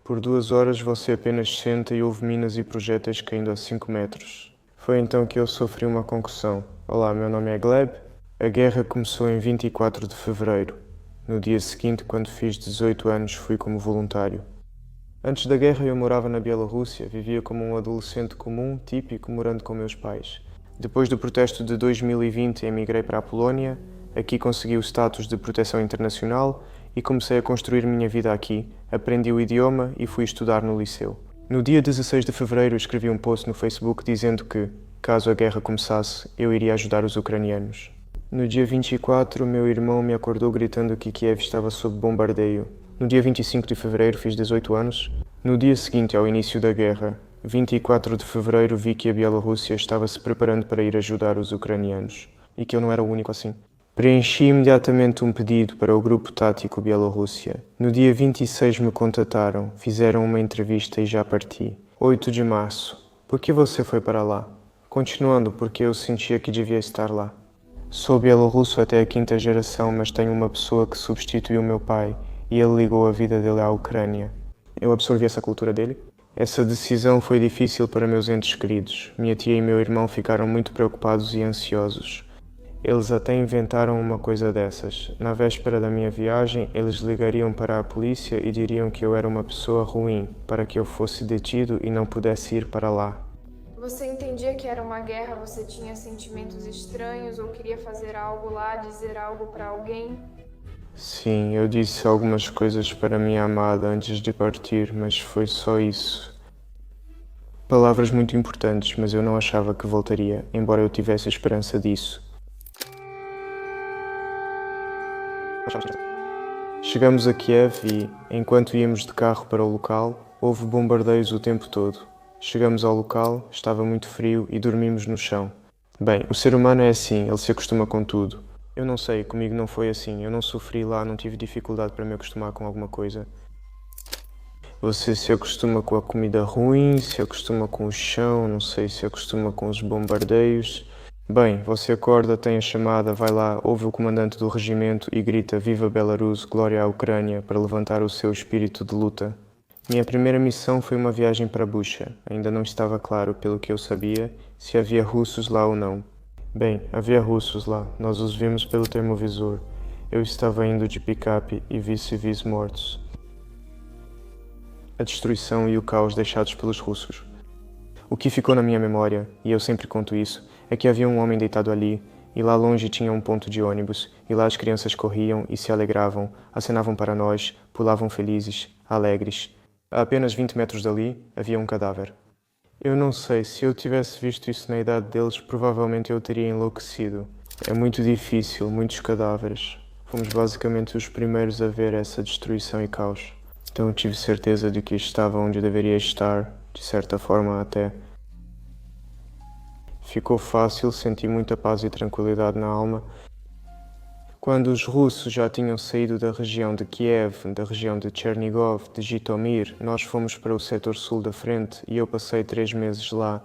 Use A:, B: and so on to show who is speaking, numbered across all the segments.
A: Por 2 horas você apenas senta e ouve minas e projéteis caindo a 5 metros. Foi então que eu sofri uma concussão. Olá, meu nome é Gleb. A guerra começou em 24 de fevereiro. No dia seguinte, quando fiz 18 anos, fui como voluntário. Antes da guerra eu morava na Bielorrússia, vivia como um adolescente comum, típico, morando com meus pais. Depois do protesto de 2020, emigrei para a Polónia. Aqui consegui o status de proteção internacional e comecei a construir minha vida aqui. Aprendi o idioma e fui estudar no liceu. No dia 16 de fevereiro escrevi um post no Facebook dizendo que, caso a guerra começasse, eu iria ajudar os ucranianos. No dia 24, meu irmão me acordou gritando que Kiev estava sob bombardeio. No dia 25 de fevereiro fiz 18 anos. No dia seguinte ao início da guerra, 24 de fevereiro, vi que a Bielorrússia estava se preparando para ir ajudar os ucranianos. E que eu não era o único assim. Preenchi imediatamente um pedido para o Grupo Tático Bielorrússia. No dia 26 me contataram, fizeram uma entrevista e já parti. 8 de março. Por que você foi para lá? Continuando, porque eu sentia que devia estar lá. Sou bielorrusso até a 5ª geração, mas tenho uma pessoa que substituiu meu pai e ele ligou a vida dele à Ucrânia. Eu absorvi essa cultura dele. Essa decisão foi difícil para meus entes queridos. Minha tia e meu irmão ficaram muito preocupados e ansiosos. Eles até inventaram uma coisa dessas. Na véspera da minha viagem, eles ligariam para a polícia e diriam que eu era uma pessoa ruim, para que eu fosse detido e não pudesse ir para lá.
B: Você entendia que era uma guerra? Você tinha sentimentos estranhos ou queria fazer algo lá, dizer algo para alguém?
A: Sim, eu disse algumas coisas para minha amada antes de partir, mas foi só isso. Palavras muito importantes, mas eu não achava que voltaria, embora eu tivesse a esperança disso. Chegamos a Kiev e, enquanto íamos de carro para o local, houve bombardeios o tempo todo. Chegamos ao local, estava muito frio e dormimos no chão. Bem, o ser humano é assim, ele se acostuma com tudo. Eu não sei, comigo não foi assim, eu não sofri lá, não tive dificuldade para me acostumar com alguma coisa. Você se acostuma com a comida ruim, se acostuma com o chão, não sei, se acostuma com os bombardeios. Bem, você acorda, tem a chamada, vai lá, ouve o comandante do regimento e grita Viva Belarus, glória à Ucrânia, para levantar o seu espírito de luta. Minha primeira missão foi uma viagem para Bucha. Ainda não estava claro, pelo que eu sabia, se havia russos lá ou não. Bem, havia russos lá, nós os vimos pelo termovisor. Eu estava indo de picape e vi civis mortos. A destruição e o caos deixados pelos russos. O que ficou na minha memória, e eu sempre conto isso, é que havia um homem deitado ali, e lá longe tinha um ponto de ônibus, e lá as crianças corriam e se alegravam, acenavam para nós, pulavam felizes, alegres. A apenas 20 metros dali havia um cadáver. Eu não sei, se eu tivesse visto isso na idade deles, provavelmente eu teria enlouquecido. É muito difícil, muitos cadáveres. Fomos basicamente os primeiros a ver essa destruição e caos. Então tive certeza de que estava onde deveria estar, de certa forma até. Ficou fácil, senti muita paz e tranquilidade na alma. Quando os russos já tinham saído da região de Kiev, da região de Chernigov, de Jitomir, nós fomos para o setor sul da frente e eu passei 3 meses lá.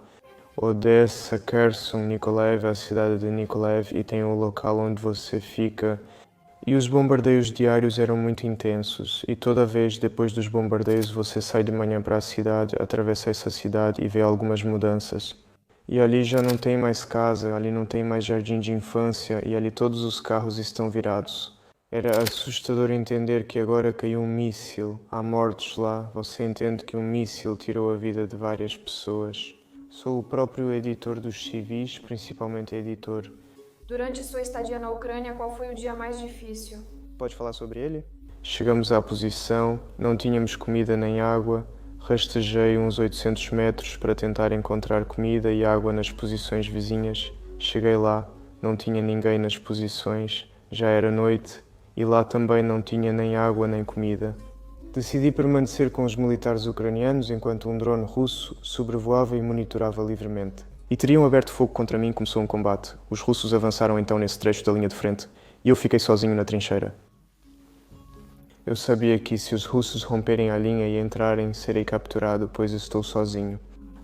A: Odessa, Kherson, Nikolaev, a cidade de Nikolaev e tem o local onde você fica. E os bombardeios diários eram muito intensos e toda vez depois dos bombardeios você sai de manhã para a cidade, atravessa essa cidade e vê algumas mudanças. E ali já não tem mais casa, ali não tem mais jardim de infância e ali todos os carros estão virados. Era assustador entender que agora caiu um míssil. Há mortos lá, você entende que um míssil tirou a vida de várias pessoas. Sou o próprio editor dos civis, principalmente editor.
B: Durante sua estadia na Ucrânia, qual foi o dia mais difícil?
A: Pode falar sobre ele? Chegamos à posição, não tínhamos comida nem água. Rastejei uns 800 metros para tentar encontrar comida e água nas posições vizinhas. Cheguei lá, não tinha ninguém nas posições, já era noite e lá também não tinha nem água nem comida. Decidi permanecer com os militares ucranianos enquanto um drone russo sobrevoava e monitorava livremente. E teriam aberto fogo contra mim e começou um combate. Os russos avançaram então nesse trecho da linha de frente e eu fiquei sozinho na trincheira. Eu sabia que se os russos romperem a linha e entrarem, serei capturado, pois estou sozinho.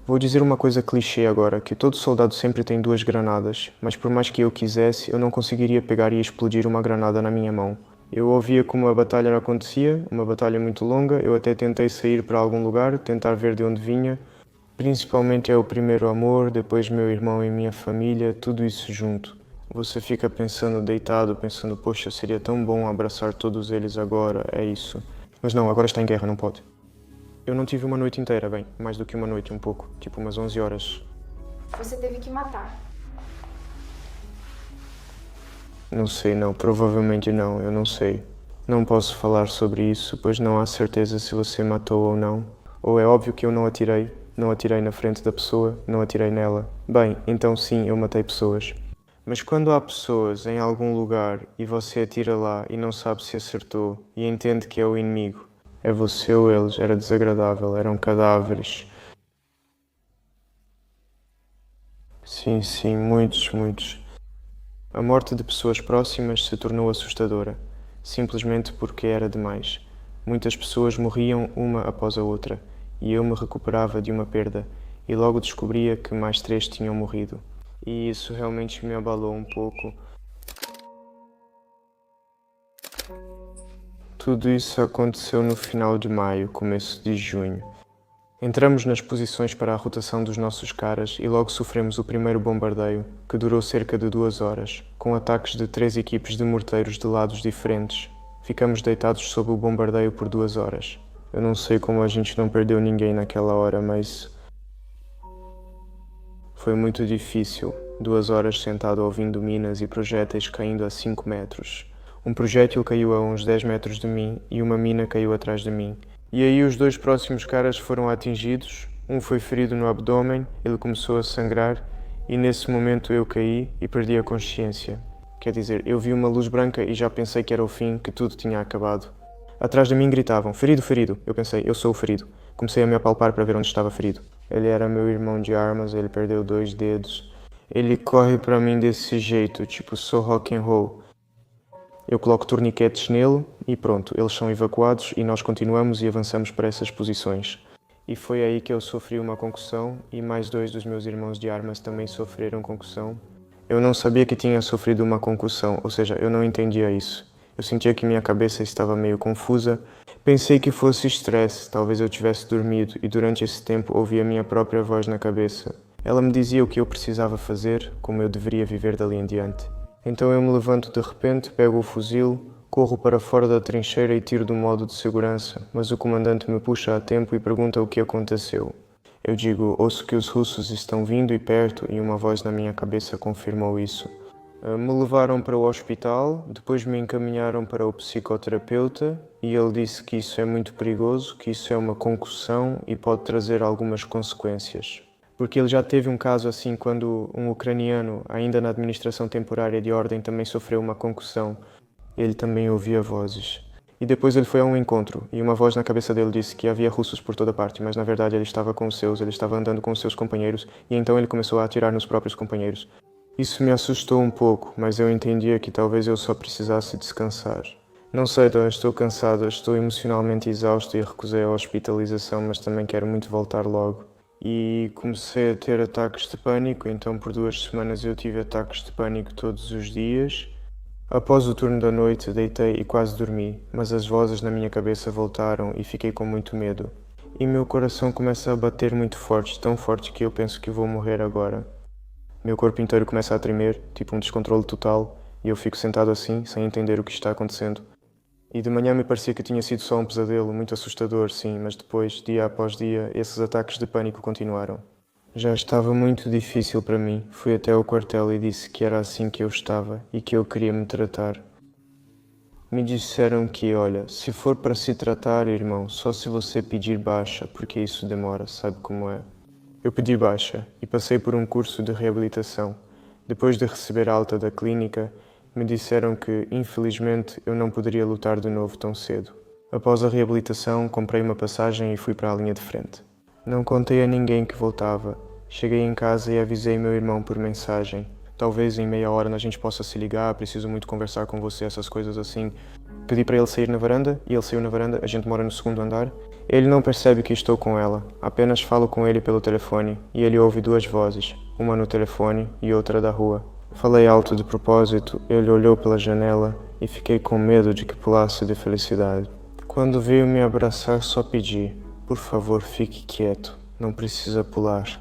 A: Vou dizer uma coisa clichê agora, que todo soldado sempre tem 2 granadas, mas por mais que eu quisesse, eu não conseguiria pegar e explodir uma granada na minha mão. Eu ouvia como a batalha acontecia, uma batalha muito longa. Eu até tentei sair para algum lugar, tentar ver de onde vinha. Principalmente é o primeiro amor, depois meu irmão e minha família, tudo isso junto. Você fica pensando deitado, pensando, poxa, seria tão bom abraçar todos eles agora, é isso. Mas não, agora está em guerra, não pode. Eu não tive uma noite inteira, bem, mais do que uma noite, um pouco, tipo umas 11 horas.
B: Você teve que matar.
A: Não sei, não, provavelmente não, eu não sei. Não posso falar sobre isso, pois não há certeza se você matou ou não. Ou é óbvio que eu não atirei na frente da pessoa, não atirei nela. Bem, então sim, eu matei pessoas. Mas quando há pessoas em algum lugar e você atira lá e não sabe se acertou e entende que é o inimigo, é você ou eles, era desagradável, eram cadáveres. Sim, sim, muitos, muitos. A morte de pessoas próximas se tornou assustadora, simplesmente porque era demais. Muitas pessoas morriam uma após a outra, e eu me recuperava de uma perda, e logo descobria que mais 3 tinham morrido. E isso realmente me abalou um pouco. Tudo isso aconteceu no final de maio, começo de junho. Entramos nas posições para a rotação dos nossos caras e logo sofremos o primeiro bombardeio, que durou cerca de 2 horas, com ataques de 3 equipes de morteiros de lados diferentes. Ficamos deitados sob o bombardeio por 2 horas. Eu não sei como a gente não perdeu ninguém naquela hora, mas foi muito difícil. 2 horas sentado ouvindo minas e projéteis caindo a 5 metros. Um projétil caiu a uns 10 metros de mim e uma mina caiu atrás de mim. E aí os 2 próximos caras foram atingidos, um foi ferido no abdômen, ele começou a sangrar e nesse momento eu caí e perdi a consciência. Quer dizer, eu vi uma luz branca e já pensei que era o fim, que tudo tinha acabado. Atrás de mim gritavam, ferido, ferido. Eu pensei, eu sou o ferido. Comecei a me apalpar para ver onde estava ferido. Ele era meu irmão de armas, ele perdeu 2 dedos. Ele corre para mim desse jeito, tipo sou rock and roll. Eu coloco torniquetes nele e pronto, eles são evacuados e nós continuamos e avançamos para essas posições. E foi aí que eu sofri uma concussão e mais 2 dos meus irmãos de armas também sofreram concussão. Eu não sabia que tinha sofrido uma concussão, ou seja, eu não entendia isso. Eu sentia que minha cabeça estava meio confusa. Pensei que fosse estresse, talvez eu tivesse dormido e durante esse tempo ouvi a minha própria voz na cabeça. Ela me dizia o que eu precisava fazer, como eu deveria viver dali em diante. Então eu me levanto de repente, pego o fuzil, corro para fora da trincheira e tiro do modo de segurança, mas o comandante me puxa a tempo e pergunta o que aconteceu. Eu digo, ouço que os russos estão vindo e perto e uma voz na minha cabeça confirmou isso. Me levaram para o hospital, depois me encaminharam para o psicoterapeuta e ele disse que isso é muito perigoso, que isso é uma concussão e pode trazer algumas consequências. Porque ele já teve um caso assim quando um ucraniano, ainda na administração temporária de ordem, também sofreu uma concussão. Ele também ouvia vozes. E depois ele foi a um encontro e uma voz na cabeça dele disse que havia russos por toda parte, mas na verdade ele estava com os seus, ele estava andando com os seus companheiros e então ele começou a atirar nos próprios companheiros. Isso me assustou um pouco, mas eu entendia que talvez eu só precisasse descansar. Não sei, eu estou cansado, estou emocionalmente exausto e recusei a hospitalização, mas também quero muito voltar logo. E comecei a ter ataques de pânico, então por 2 semanas eu tive ataques de pânico todos os dias. Após o turno da noite, deitei e quase dormi, mas as vozes na minha cabeça voltaram e fiquei com muito medo. E meu coração começa a bater muito forte, tão forte que eu penso que vou morrer agora. Meu corpo inteiro começa a tremer, tipo um descontrole total, e eu fico sentado assim, sem entender o que está acontecendo. E de manhã me parecia que tinha sido só um pesadelo, muito assustador, sim, mas depois, dia após dia, esses ataques de pânico continuaram. Já estava muito difícil para mim. Fui até ao quartel e disse que era assim que eu estava e que eu queria me tratar. Me disseram que, olha, se for para se tratar, irmão, só se você pedir baixa, porque isso demora, sabe como é. Eu pedi baixa e passei por um curso de reabilitação. Depois de receber alta da clínica, me disseram que, infelizmente, eu não poderia lutar de novo tão cedo. Após a reabilitação, comprei uma passagem e fui para a linha de frente. Não contei a ninguém que voltava. Cheguei em casa e avisei meu irmão por mensagem. Talvez em meia hora a gente possa se ligar, preciso muito conversar com você, essas coisas assim. Pedi para ele sair na varanda e ele saiu na varanda, a gente mora no 2º andar. Ele não percebe que estou com ela, apenas falo com ele pelo telefone e ele ouve 2 vozes, uma no telefone e outra da rua. Falei alto de propósito, ele olhou pela janela e fiquei com medo de que pulasse de felicidade. Quando veio me abraçar, só pedi: por favor, fique quieto, não precisa pular.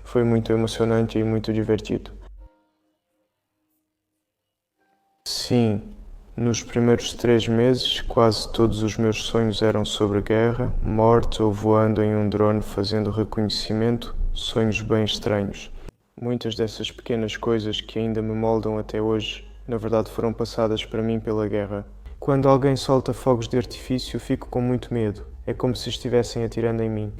A: Foi muito emocionante e muito divertido. Sim, nos primeiros 3 meses, quase todos os meus sonhos eram sobre guerra, morte ou voando em um drone fazendo reconhecimento, sonhos bem estranhos. Muitas dessas pequenas coisas que ainda me moldam até hoje, na verdade foram passadas para mim pela guerra. Quando alguém solta fogos de artifício, fico com muito medo. É como se estivessem atirando em mim.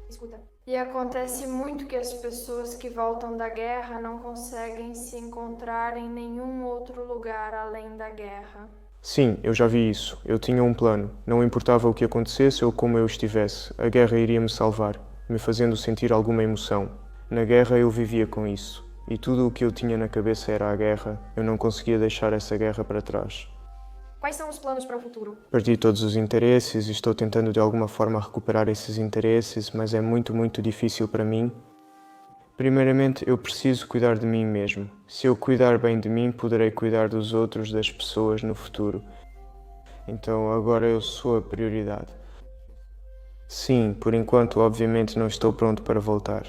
B: Escuta. E acontece muito que as pessoas que voltam da guerra não conseguem se encontrar em nenhum outro lugar além da guerra.
A: Sim, eu já vi isso. Eu tinha um plano. Não importava o que acontecesse ou como eu estivesse, a guerra iria me salvar, me fazendo sentir alguma emoção. Na guerra eu vivia com isso. E tudo o que eu tinha na cabeça era a guerra. Eu não conseguia deixar essa guerra para trás.
B: Quais são os planos para o futuro?
A: Perdi todos os interesses e estou tentando de alguma forma recuperar esses interesses, mas é muito difícil para mim. Primeiramente, eu preciso cuidar de mim mesmo. Se eu cuidar bem de mim, poderei cuidar dos outros, das pessoas no futuro. Então agora eu sou a prioridade. Sim, por enquanto, obviamente, não estou pronto para voltar.